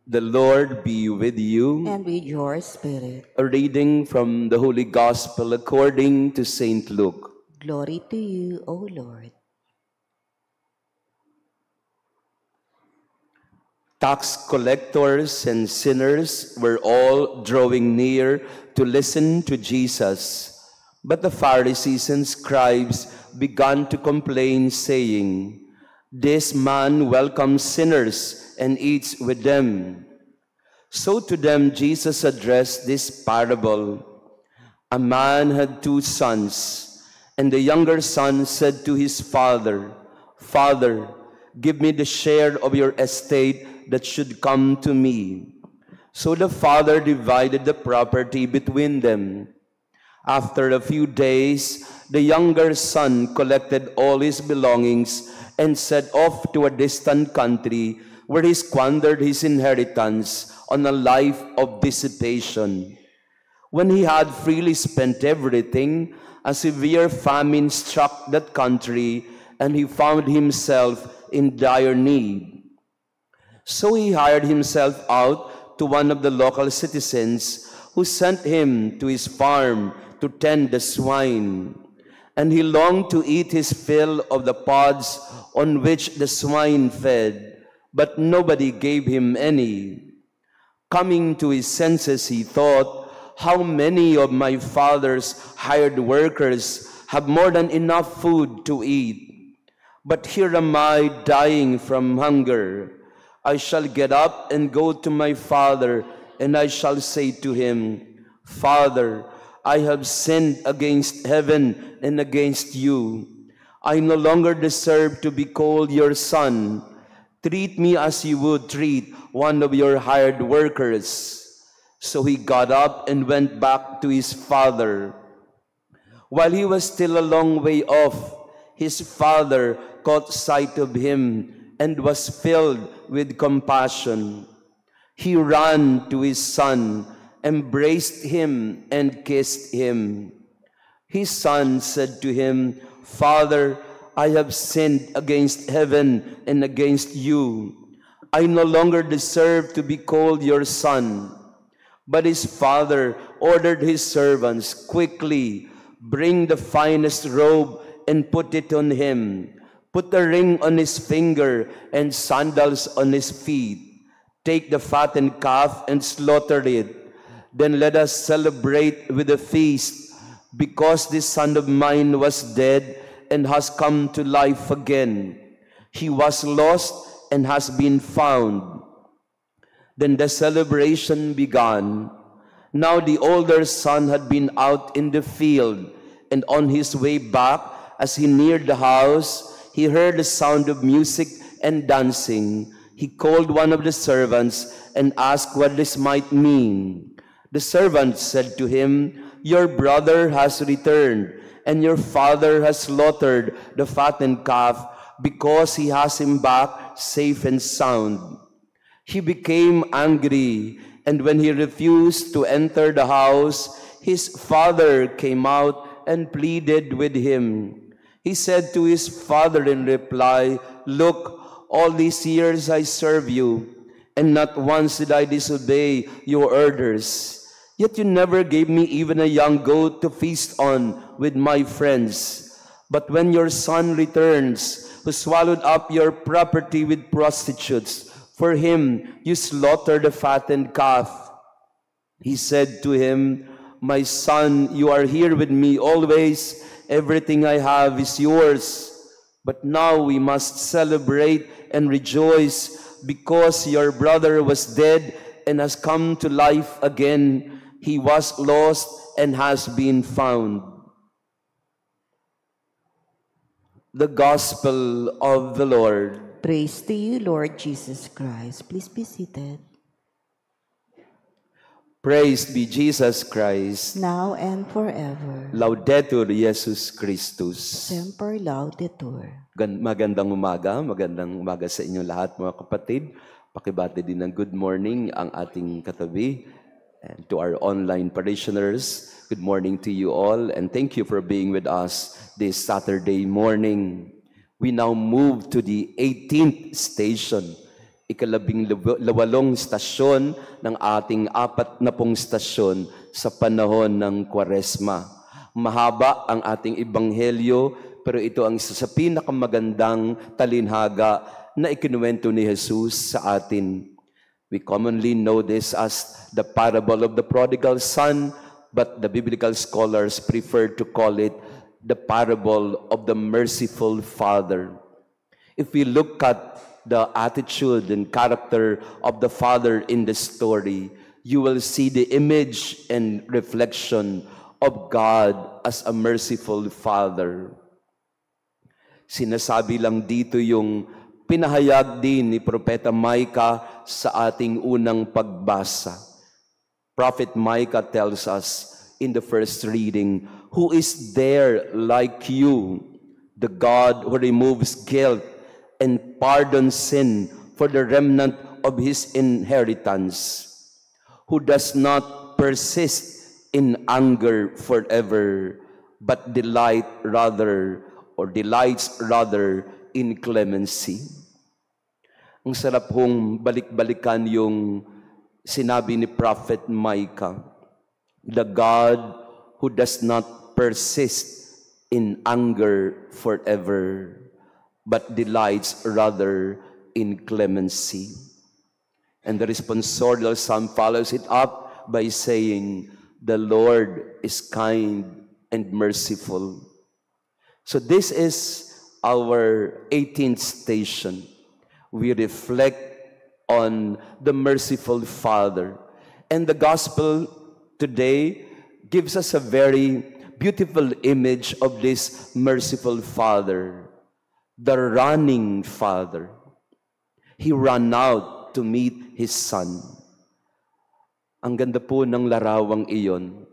The Lord be with you. And with your spirit. A reading from the Holy Gospel according to Saint Luke. Glory to you, O Lord. Tax collectors and sinners were all drawing near to listen to Jesus. But the Pharisees and scribes began to complain, saying, "This man welcomes sinners and eats with them." So to them Jesus addressed this parable. A man had 2 sons, and the younger son said to his father, "Father, give me the share of your estate that should come to me." So the father divided the property between them. After a few days, the younger son collected all his belongings and set off to a distant country where he squandered his inheritance on a life of dissipation. When he had freely spent everything, a severe famine struck that country, and he found himself in dire need. So he hired himself out to one of the local citizens, who sent him to his farm to tend the swine. And he longed to eat his fill of the pods on which the swine fed, but nobody gave him any. Coming to his senses, he thought, "How many of my father's hired workers have more than enough food to eat? But here am I dying from hunger. I shall get up and go to my father, and I shall say to him, 'Father, I have sinned against heaven and against you. I no longer deserve to be called your son. Treat me as you would treat one of your hired workers.' So he got up and went back to his father. While he was still a long way off, his father caught sight of him and was filled with compassion. He ran to his son, embraced him, and kissed him. His son said to him, 'Father, I have sinned against heaven and against you. I no longer deserve to be called your son.' But his father ordered his servants, 'Quickly, bring the finest robe and put it on him. Put a ring on his finger and sandals on his feet. Take the fattened calf and slaughter it. Then let us celebrate with a feast, because this son of mine was dead and has come to life again. He was lost and has been found.' Then the celebration began. Now the older son had been out in the field, and on his way back, as he neared the house, he heard the sound of music and dancing. He called one of the servants and asked what this might mean. The servant said to him, 'Your brother has returned, and your father has slaughtered the fattened calf, because he has him back safe and sound.' He became angry, and when he refused to enter the house, his father came out and pleaded with him. He said to his father in reply, 'Look, all these years I serve you, and not once did I disobey your orders. Yet you never gave me even a young goat to feast on with my friends. But when your son returns, who swallowed up your property with prostitutes, for him you slaughtered the fattened calf.' He said to him, 'My son, you are here with me always. Everything I have is yours. But now we must celebrate and rejoice, because your brother was dead and has come to life again. He was lost and has been found.'" The Gospel of the Lord. Praise to you, Lord Jesus Christ. Please be seated. Praise be Jesus Christ. Now and forever. Laudetur Jesus Christus. Semper Laudetur. Magandang umaga sa inyo lahat mga kapatid. Pakibati din ng good morning ang ating katabi. And to our online parishioners, good morning to you all, and thank you for being with us this Saturday morning. We now move to the 18th station ikalabing-lawalong stasyon ng ating 40 stasyon sa panahon ng Kwaresma. Mahaba ang ating ebanghelyo, pero ito ang isa sa pinakamagandang talinhaga na ikinuwento ni Jesus sa atin. We commonly know this as the parable of the prodigal son, but the biblical scholars prefer to call it the parable of the merciful father. If we look at the attitude and character of the father in the story, you will see the image and reflection of God as a merciful father. Sinasabi lang dito yung pinahayag din ni Propeta Micah sa ating unang pagbasa. Prophet Micah tells us in the first reading, "Who is there like you, the God who removes guilt and pardons sin for the remnant of his inheritance, who does not persist in anger forever, but delights rather in clemency." Ang sarap hong balik-balikan yung sinabi ni Prophet Micah, the God who does not persist in anger forever, but delights rather in clemency. And the responsorial psalm follows it up by saying, the Lord is kind and merciful. So this is our 18th station. We reflect on the merciful Father. And the gospel today gives us a very beautiful image of this merciful Father, the running Father. He ran out to meet His Son. Ang ganda po ng larawang iyon.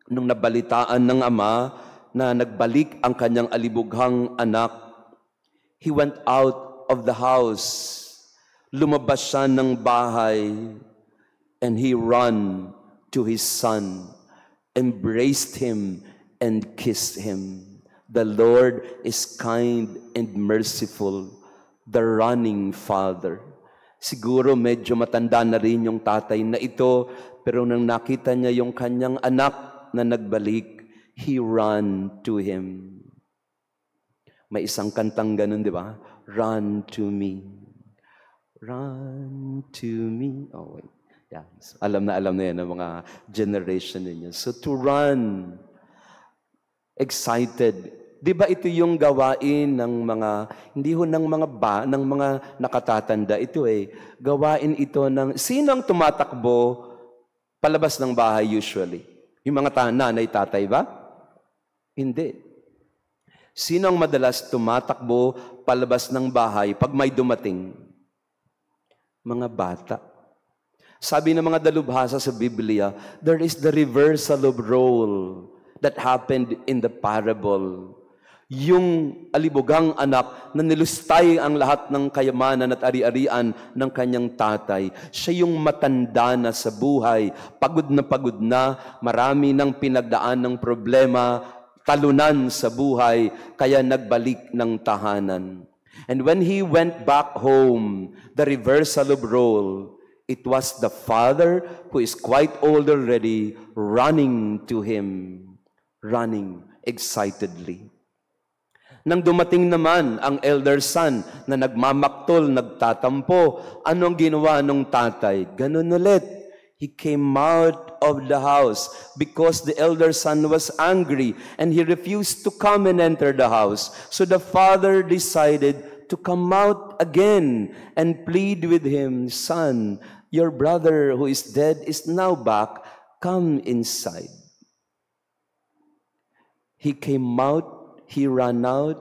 Nung nabalitaan ng Ama na nagbalik ang kanyang alibughang anak, He went out of the house. Lumabas siya ng bahay, and He ran to His Son, embraced Him, and kissed Him. The Lord is kind and merciful, the running Father. Siguro medyo matanda na rin yung tatay na ito, pero nang nakita niya yung kanyang anak na nagbalik, he ran to him. May isang kantang ganun, di ba? Run to me. Run to me. Oh, wait. Yeah. Alam na yan ng mga generation ninyo. So to run, excited. Di ba ito yung gawain ng mga, hindi ho ng mga nakatatanda. Ito gawain ito ng, sinong tumatakbo palabas ng bahay usually? Yung mga nanay, tatay ba? Hindi. Sino ang madalas tumatakbo palabas ng bahay pag may dumating? Mga bata. Sabi ng mga dalubhasa sa Biblia, there is the reversal of role that happened in the parable. Yung alibughang anak na nilustay ang lahat ng kayamanan at ari-arian ng kanyang tatay. Siya yung matanda na sa buhay, pagod na, marami ng pinagdaan ng problema, talunan sa buhay, kaya nagbalik ng tahanan. And when he went back home, the reversal of role, it was the father who is quite old already, running to him, running excitedly. Nang dumating naman ang elder son na nagmamaktol, nagtatampo, anong ginawa ng tatay? Ganun ulit. He came out of the house because the elder son was angry and he refused to come and enter the house. So the father decided to come out again and plead with him, "Son, your brother who is dead is now back. Come inside." He came out. He ran out.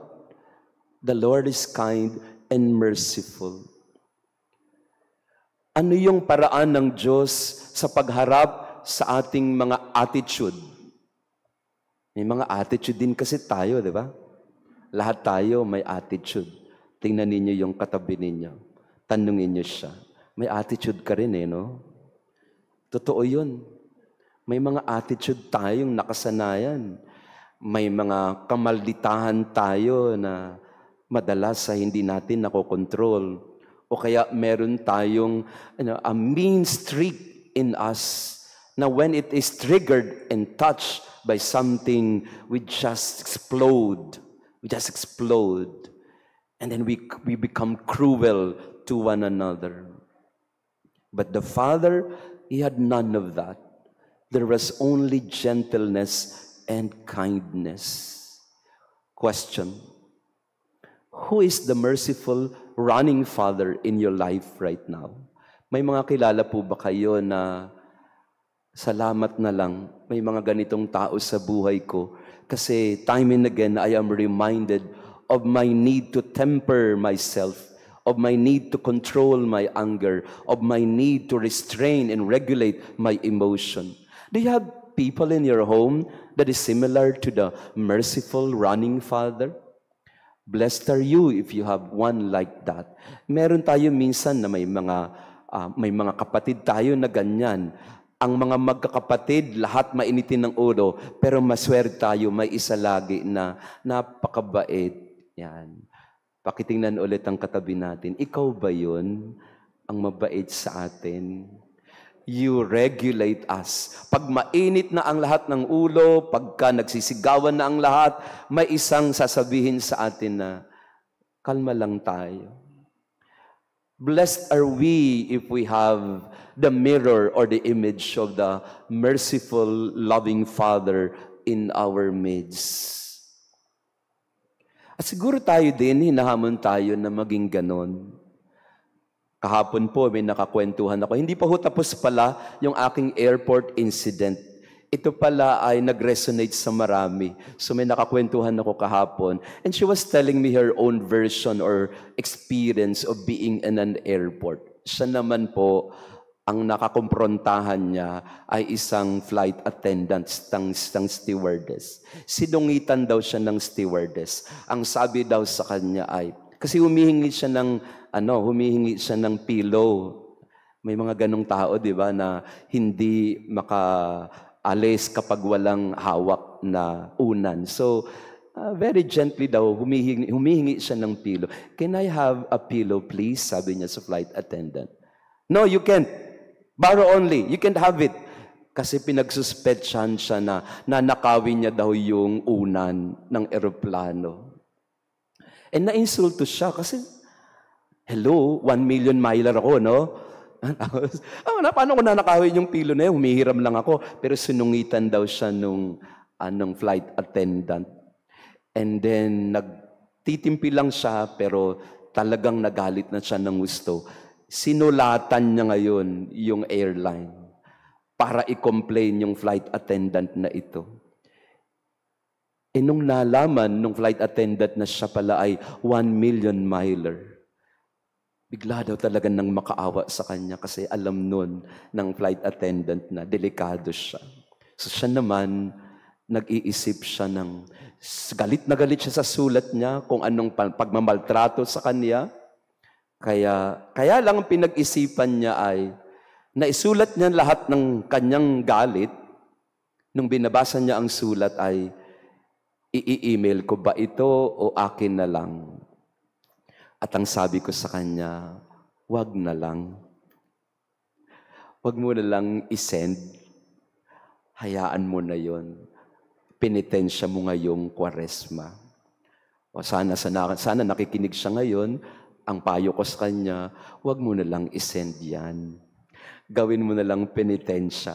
The Lord is kind and merciful. Ano yung paraan ng Diyos sa pagharap sa ating mga attitude? May mga attitude din kasi tayo, di ba? Lahat tayo may attitude. Tingnan ninyo yung katabi ninyo. Tanungin niyo siya. May attitude ka rin no? Totoo yun. May mga attitude tayong nakasanayan. May mga kamalditahan tayo na madalas sa hindi natin nakokontrol. O kaya meron tayong a mean streak in us na when it is triggered and touched by something, we just explode. We just explode. And then we become cruel to one another. But the Father, He had none of that. There was only gentleness and kindness. Question: who is the merciful running Father in your life right now? May mga kilala po ba kayo na salamat na lang, may mga ganitong tao sa buhay ko kasi time and again I am reminded of my need to temper myself, of my need to control my anger, of my need to restrain and regulate my emotion. Do you have people in your home that is similar to the merciful running Father? Blessed are you if you have one like that. Meron tayo minsan na may mga kapatid tayo na ganyan. Ang mga magkakapatid, lahat mainitin ng ulo, pero maswerte tayo, may isa lagi na napakabait. Yan. Pakitingnan ulit ang katabi natin. Ikaw ba yun ang mabait sa atin? You regulate us. Pag mainit na ang lahat ng ulo, pagka nagsisigawan na ang lahat, may isang sasabihin sa atin na, kalma lang tayo. Blessed are we if we have the mirror or the image of the merciful, loving Father in our midst. At siguro tayo din, hinahamon tayo na maging ganon. Kahapon po, may nakakwentuhan ako. Hindi pa ho tapos pala yung aking airport incident. Ito pala ay nag-resonate sa marami. So may nakakwentuhan ako kahapon. And she was telling me her own version or experience of being in an airport. Siya naman po, ang nakakomprontahan niya ay isang flight attendant, ng stewardess. Sinungitan daw siya ng stewardess. Ang sabi daw sa kanya ay, kasi humihingi siya ng pillow. May mga ganong tao, di ba, na hindi makaalis kapag walang hawak na unan. So, very gently daw, humihingi siya ng pillow. Can I have a pillow, please? Sabi niya sa flight attendant. No, you can't. Borrow only. You can't have it. Kasi pinagsuspetsyahan siya na nanakawin niya daw yung unan ng eroplano. And na-insulto siya kasi, hello, 1 million miler ako, no? Paano ko nanakawin yung pilo na yun? Humihiram lang ako. Pero sinungitan daw siya nung flight attendant. And then, nagtitimpi lang siya, pero talagang nagalit na siya ng gusto. Sinulatan niya ngayon yung airline para i-complain yung flight attendant na ito. E nung nalaman nung flight attendant na siya pala ay 1 million miler, bigla daw talaga nang makaawa sa kanya kasi alam nun ng flight attendant na delikado siya. So siya naman, nag-iisip siya ng galit na galit siya sa sulat niya kung anong pagmamaltrato sa kanya. Kaya lang ang pinag-isipan niya ay naisulat niya lahat ng kanyang galit. Nung binabasa niya ang sulat ay, i-email ko ba ito o akin na lang? At ang sabi ko sa kanya, wag na lang. Wag mo na lang isend. Hayaan mo na yon. Penitensya mo ngayong Kwaresma. O sana nakikinig siya ngayon. Ang payo ko sa kanya, wag mo na lang isend yan. Gawin mo na lang penitensya,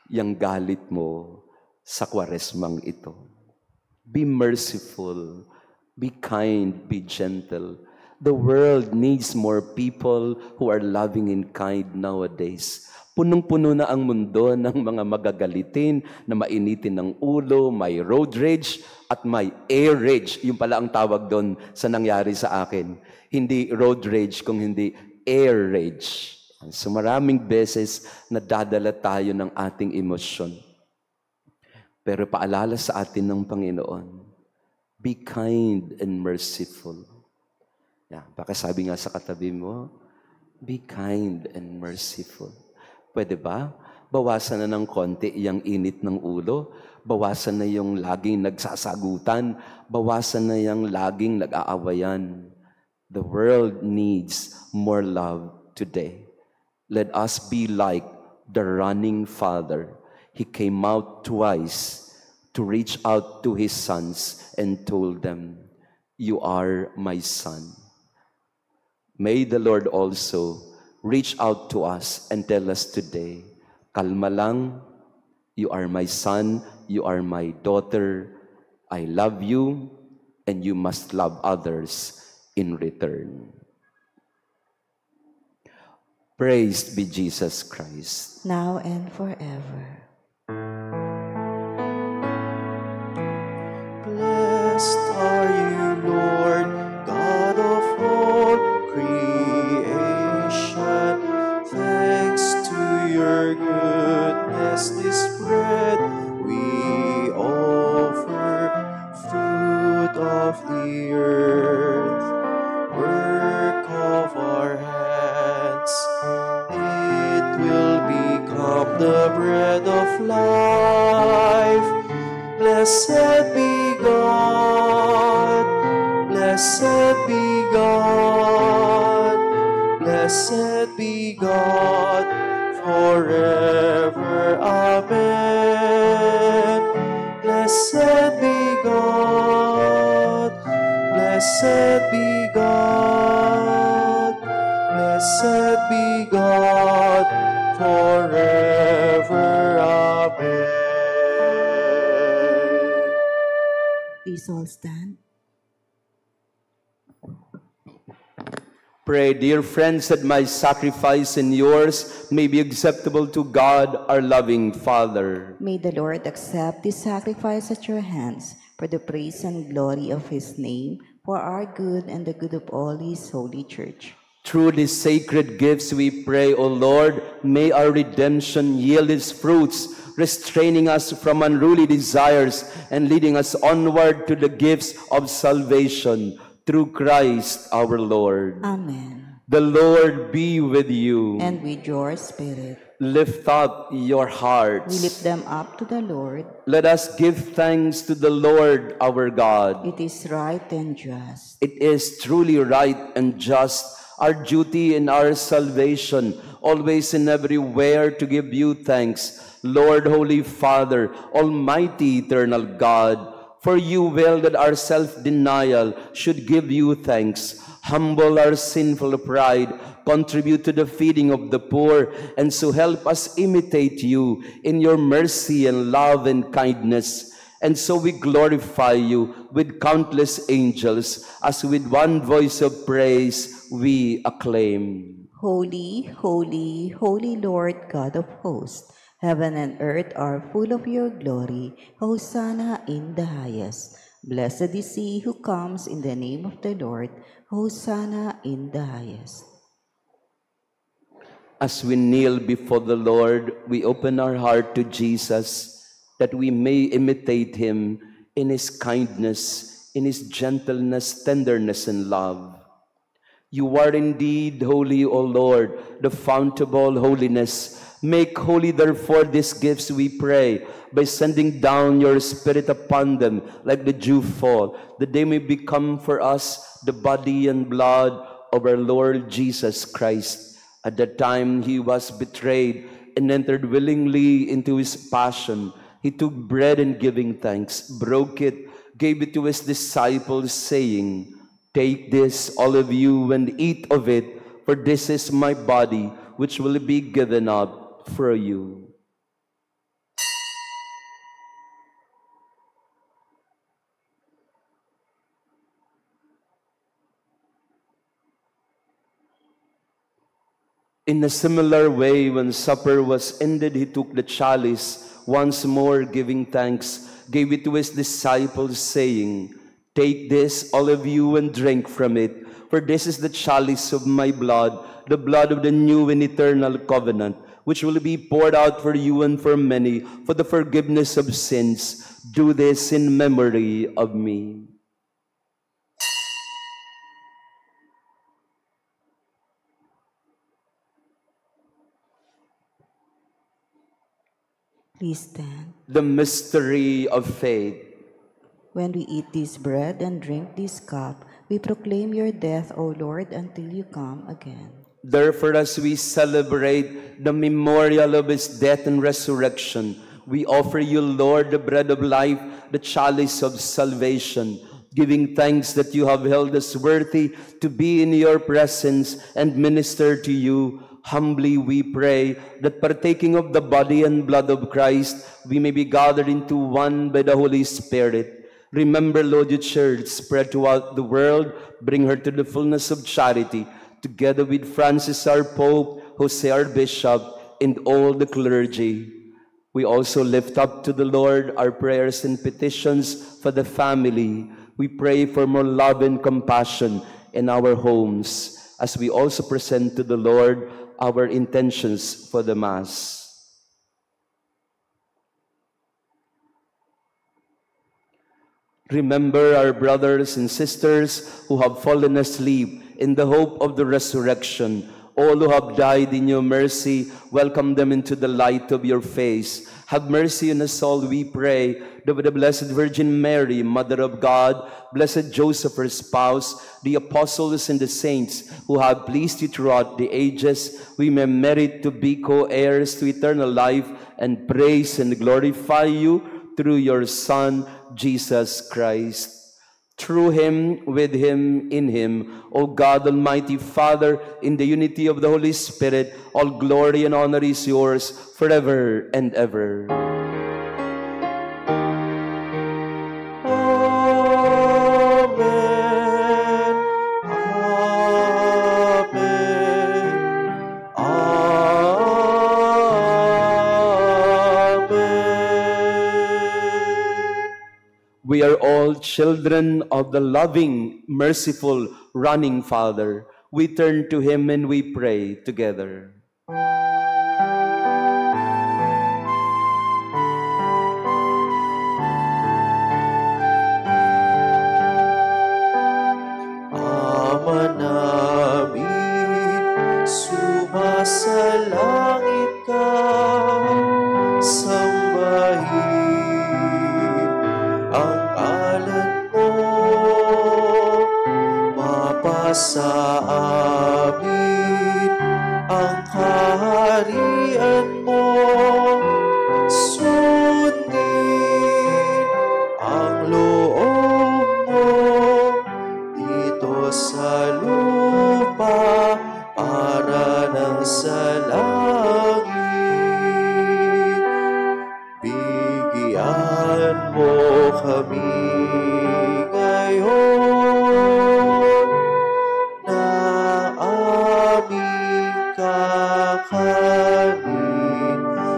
yung galit mo sa Kwaresmang ito. Be merciful, be kind, be gentle. The world needs more people who are loving and kind nowadays. Punong-puno na ang mundo ng mga magagalitin, na mainitin ng ulo, may road rage at may air rage. Yung pala ang tawag doon sa nangyari sa akin. Hindi road rage, kung hindi air rage. So maraming beses nadadala tayo ng ating emosyon. Pero paalala sa atin ng Panginoon, be kind and merciful. Baka sabi nga sa katabi mo, be kind and merciful. Pwede ba? Bawasan na ng konti yung init ng ulo. Bawasan na yung laging nagsasagutan. Bawasan na yung laging nag-aawayan. The world needs more love today. Let us be like the running father. He came out twice to reach out to his sons and told them, "You are my son." May the Lord also reach out to us and tell us today, "Kalma lang, you are my son, you are my daughter, I love you, and you must love others in return." Praised be Jesus Christ. now and forever. Blessed are you, Lord, God of all creation. Thanks to your goodness, this bread we offer, fruit of the earth, work of our hands. It will become the bread of life. Blessed be God, blessed be God, blessed be God forever. Amen. Blessed be God, blessed be God, blessed be God forever. Amen. Please all stand. Pray, dear friends, that my sacrifice and yours may be acceptable to God, our loving Father. May the Lord accept this sacrifice at your hands for the praise and glory of his name, for our good and the good of all his holy church. Through these sacred gifts, we pray, O Lord, may our redemption yield its fruits, restraining us from unruly desires and leading us onward to the gifts of salvation. Through Christ our Lord. Amen. The Lord be with you. And with your spirit, Lift up your we hearts. lift them up to the Lord. Let us give thanks to the Lord our God. It is right and just. It is truly right and just, our duty and our salvation, always and everywhere to give you thanks, Lord, Holy Father, Almighty, eternal God. For you will that our self-denial should give you thanks, humble our sinful pride, contribute to the feeding of the poor, and so help us imitate you in your mercy and love and kindness. And so we glorify you with countless angels, as with one voice of praise we acclaim. Holy, holy, holy Lord God of hosts, heaven and earth are full of your glory. Hosanna in the highest. Blessed is he who comes in the name of the Lord. Hosanna in the highest. As we kneel before the Lord, we open our heart to Jesus, that we may imitate him in his kindness, in his gentleness, tenderness, and love. You are indeed holy, O Lord, the fount of all holiness. Make holy, therefore, these gifts, we pray, by sending down your Spirit upon them like the dew fall, that they may become for us the body and blood of our Lord Jesus Christ. At the time he was betrayed and entered willingly into his passion, he took bread and giving thanks, broke it, gave it to his disciples, saying, "Take this, all of you, and eat of it, for this is my body, which will be given up for you." In a similar way, when supper was ended, he took the chalice, once more giving thanks, gave it to his disciples, saying, "Take this, all of you, and drink from it, for this is the chalice of my blood, the blood of the new and eternal covenant, which will be poured out for you and for many for the forgiveness of sins. Do this in memory of me." Please stand. The mystery of faith. When we eat this bread and drink this cup, we proclaim your death, O Lord, until you come again. Therefore, as we celebrate the memorial of his death and resurrection, we offer you, Lord, the bread of life, the chalice of salvation, giving thanks that you have held us worthy to be in your presence and minister to you. Humbly we pray that partaking of the body and blood of Christ, we may be gathered into one by the Holy Spirit. Remember, Lord, your church spread throughout the world. Bring her to the fullness of charity, together with Francis our Pope, Jose our Bishop, and all the clergy. We also lift up to the Lord our prayers and petitions for the family. We pray for more love and compassion in our homes, as we also present to the Lord our intentions for the Mass. Remember our brothers and sisters who have fallen asleep in the hope of the resurrection. All who have died in your mercy, welcome them into the light of your face. Have mercy on us all, we pray, that with the Blessed Virgin Mary, Mother of God, Blessed Joseph, her spouse, the apostles and the saints who have pleased you throughout the ages, we may merit to be co-heirs to eternal life and praise and glorify you through your Son, Jesus Christ. Through him, with him, in him, O God, Almighty Father, in the unity of the Holy Spirit, all glory and honor is yours forever and ever. Amen. Amen. Amen. We are all children of the loving, merciful, running Father. We turn to him and we pray together. Ama namin, sumasalangit ka, sambahin ang ngalan mo, mapasa amin ang kaharian mo, sundin ang loob mo dito sa lupa para nang sa langit. Bigyan mo kami ngayon na aming kakanin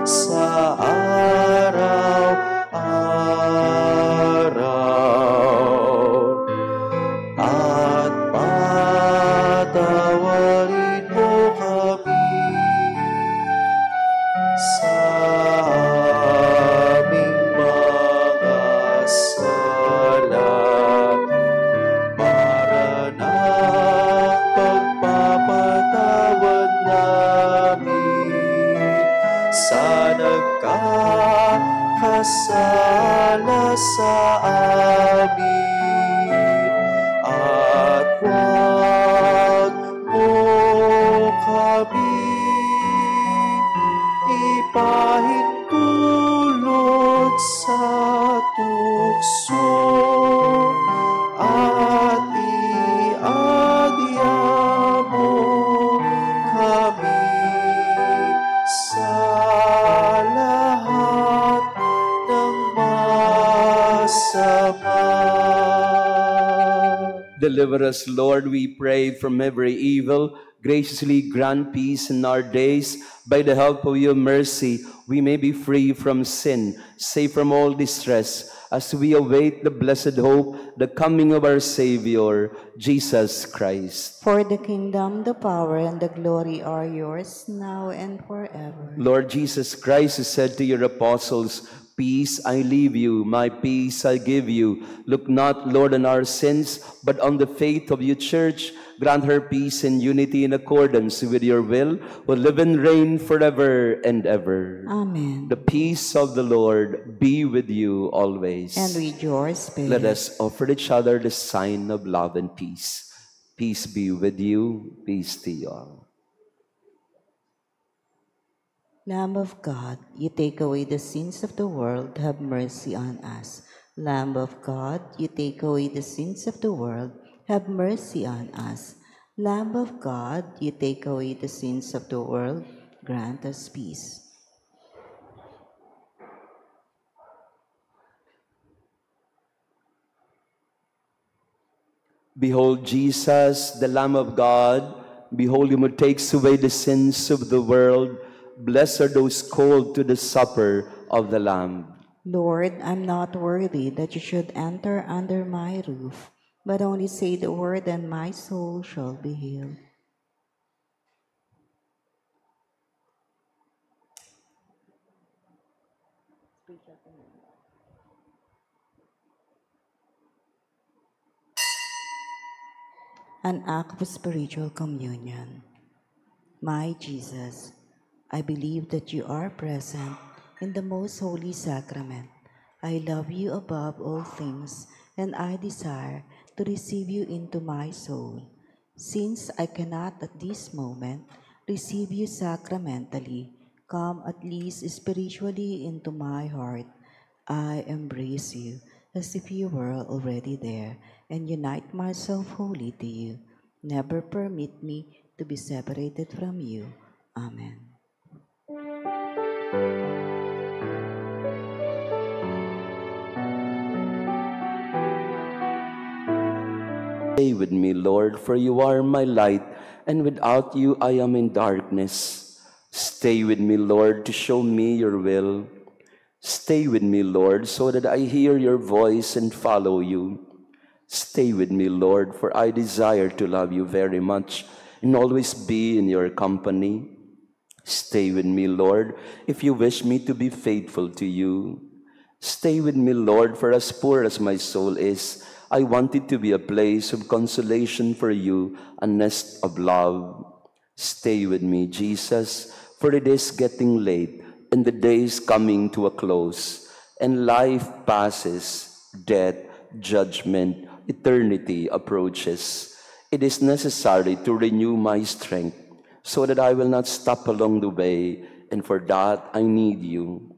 sa araw-araw. At patawarin mo kami sa aming mga sala, para ng pagpapatawad namin sa nagkakasala sa amin. At huwag mo kami ipahintulot sa tukso, at iadya mo kami sa lahat ng masama. Deliver us, Lord, we pray, from every evil. Graciously grant peace in our days. By the help of your mercy, we may be free from sin, safe from all distress, as we await the blessed hope, the coming of our Savior, Jesus Christ. For the kingdom, the power, and the glory are yours, now and forever. Lord Jesus Christ, who said to your apostles, "Peace I leave you, my peace I give you. Look not, Lord, on our sins, but on the faith of your church. Grant her peace and unity in accordance with your will, who live and reign forever and ever." Amen. The peace of the Lord be with you always. And with your spirit. Let us offer each other the sign of love and peace. Peace be with you. Peace to you all. Lamb of God, you take away the sins of the world, have mercy on us. Lamb of God, you take away the sins of the world, have mercy on us. Lamb of God, you take away the sins of the world, grant us peace. Behold Jesus, the Lamb of God. Behold him who takes away the sins of the world. Blessed are those called to the supper of the Lamb. Lord, I'm not worthy that you should enter under my roof, but only say the word and my soul shall be healed. An act of spiritual communion. My Jesus, I believe that you are present in the most holy sacrament. I love you above all things, and I desire to receive you into my soul. Since I cannot at this moment receive you sacramentally, come at least spiritually into my heart. I embrace you as if you were already there, and unite myself wholly to you. Never permit me to be separated from you. Amen. Stay with me, Lord, for you are my light, and without you I am in darkness. Stay with me, Lord, to show me your will. Stay with me, Lord, so that I hear your voice and follow you. Stay with me, Lord, for I desire to love you very much and always be in your company. Stay with me, Lord, if you wish me to be faithful to you. Stay with me, Lord, for as poor as my soul is, I want it to be a place of consolation for you, a nest of love. Stay with me, Jesus, for it is getting late, and the day is coming to a close, and life passes, death, judgment, eternity approaches. It is necessary to renew my strength so that I will not stop along the way, and for that I need you.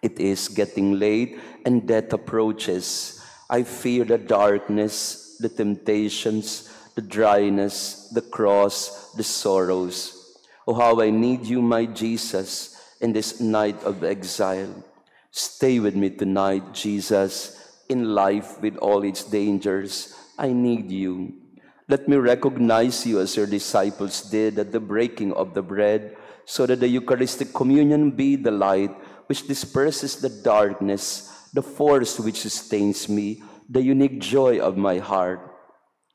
It is getting late and death approaches. I fear the darkness, the temptations, the dryness, the cross, the sorrows. Oh, how I need you, my Jesus, in this night of exile. Stay with me tonight, Jesus, in life with all its dangers. I need you. Let me recognize you as your disciples did at the breaking of the bread, so that the Eucharistic communion be the light which disperses the darkness, the force which sustains me, the unique joy of my heart.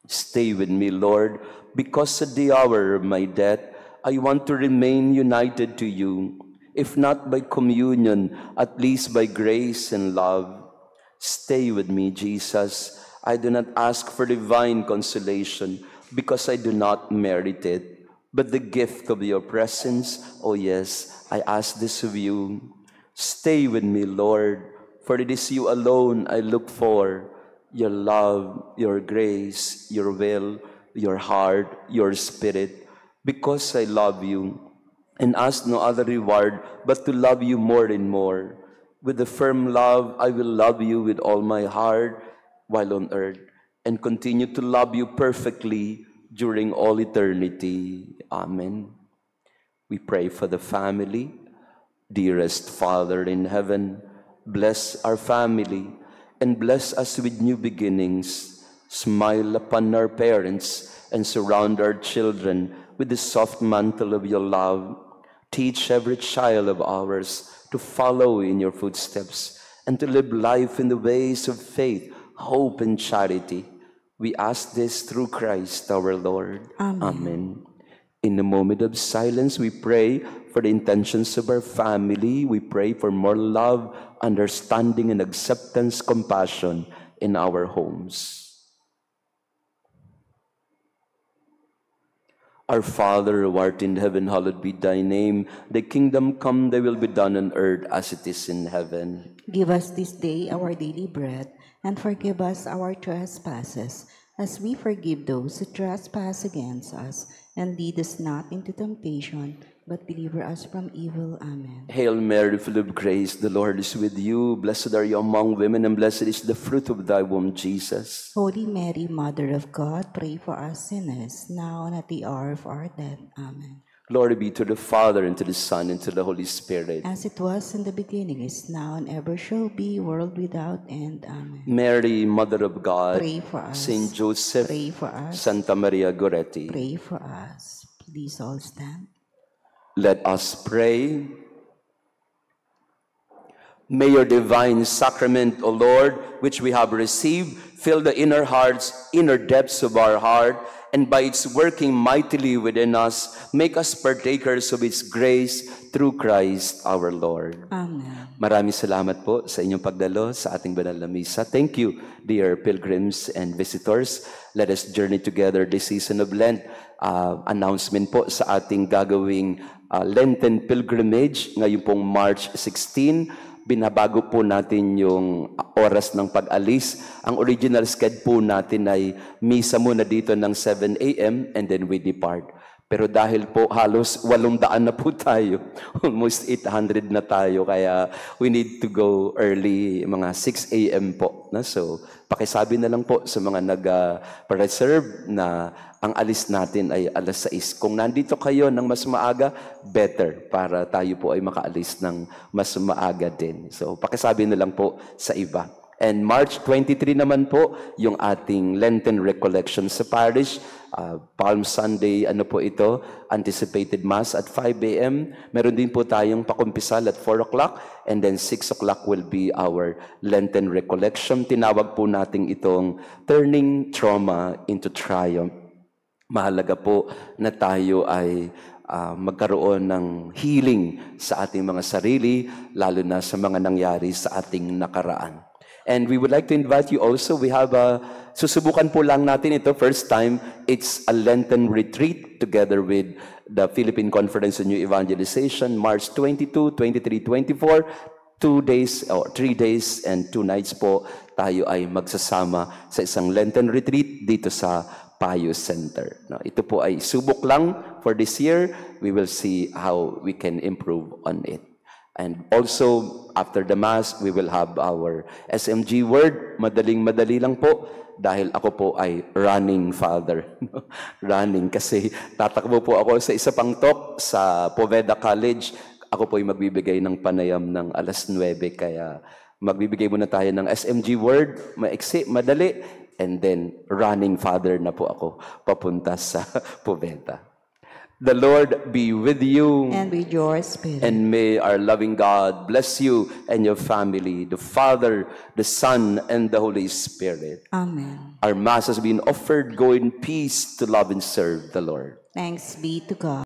Stay with me, Lord, because at the hour of my death, I want to remain united to you, if not by communion, at least by grace and love. Stay with me, Jesus. I do not ask for divine consolation, because I do not merit it, but the gift of your presence. Oh yes, I ask this of you. Stay with me, Lord, for it is you alone I look for, your love, your grace, your will, your heart, your spirit, because I love you and ask no other reward but to love you more and more. With a firm love, I will love you with all my heart while on earth, and continue to love you perfectly during all eternity. Amen. We pray for the family. Dearest Father in heaven, bless our family and bless us with new beginnings. Smile upon our parents and surround our children with the soft mantle of your love. Teach every child of ours to follow in your footsteps and to live life in the ways of faith, hope, and charity. We ask this through Christ our Lord. Amen. Amen. In a moment of silence, we pray for the intentions of our family. We pray for more love, understanding, and acceptance, compassion in our homes. Our Father, who art in heaven, hallowed be thy name. Thy kingdom come, thy will be done on earth as it is in heaven. Give us this day our daily bread, and forgive us our trespasses, as we forgive those who trespass against us. And lead us not into temptation, but deliver us from evil. Amen. Hail Mary, full of grace, the Lord is with you. Blessed are you among women, and blessed is the fruit of thy womb, Jesus. Holy Mary, Mother of God, pray for us sinners, now and at the hour of our death. Amen. Glory be to the Father, and to the Son, and to the Holy Spirit. As it was in the beginning, is now, and ever shall be, world without end. Amen. Mary, Mother of God, Pray for us. Saint Joseph, Pray for us. Santa Maria Goretti. Pray for us. Please all stand. Let us pray. May your divine sacrament, O Lord, which we have received, fill the inner hearts, inner depths of our heart, and by its working mightily within us, make us partakers of its grace through Christ our Lord. Amen. Maraming salamat po sa inyong pagdalo sa ating banal na misa. Thank you, dear pilgrims and visitors. Let us journey together this season of Lent. Announcement po sa ating gagawing Lenten pilgrimage ngayong pong March 16. Binabago po natin yung oras ng pag-alis. Ang original schedule po natin ay misa muna dito ng 7 a.m. and then we depart. Pero dahil po halos 800 na po tayo, almost 800 na tayo, kaya we need to go early, mga 6 a.m. po. So, pakisabi na lang po sa mga nag-reserve na ang alis natin ay alas 6. Kung nandito kayo ng mas maaga, better, para tayo po ay makaalis ng mas maaga din. So, pakisabi na lang po sa iba. And March 23 naman po, yung ating Lenten Recollection sa parish. Palm Sunday, ano po ito? Anticipated Mass at 5 a.m. Meron din po tayong pakumpisal at 4 o'clock. And then 6 o'clock will be our Lenten Recollection. Tinawag po natin itong Turning Trauma into Triumph. Mahalaga po na tayo ay magkaroon ng healing sa ating mga sarili, lalo na sa mga nangyari sa ating nakaraan. And we would like to invite you also, we have susubukan po lang natin ito, first time, it's a Lenten retreat together with the Philippine Conference on New Evangelization, March 22, 23, 24, 2 days or 3 days and 2 nights po tayo ay magsasama sa isang Lenten retreat dito sa Pius Center. No, ito po ay subok lang for this year. We will see how we can improve on it. And also, after the Mass, we will have our SMG word. Madaling-madali lang po dahil ako po ay running father. Running kasi tatakbo po ako sa isa pang talk sa Poveda College. Ako po ay magbibigay ng panayam ng alas 9. Kaya magbibigay muna tayo ng SMG word. Maiksi, madali. And then, running father na po ako papunta sa Poveda. The Lord be with you. And with your spirit. And may our loving God bless you and your family, the Father, the Son, and the Holy Spirit. Amen. Our Mass has been offered. Go in peace to love and serve the Lord. Thanks be to God.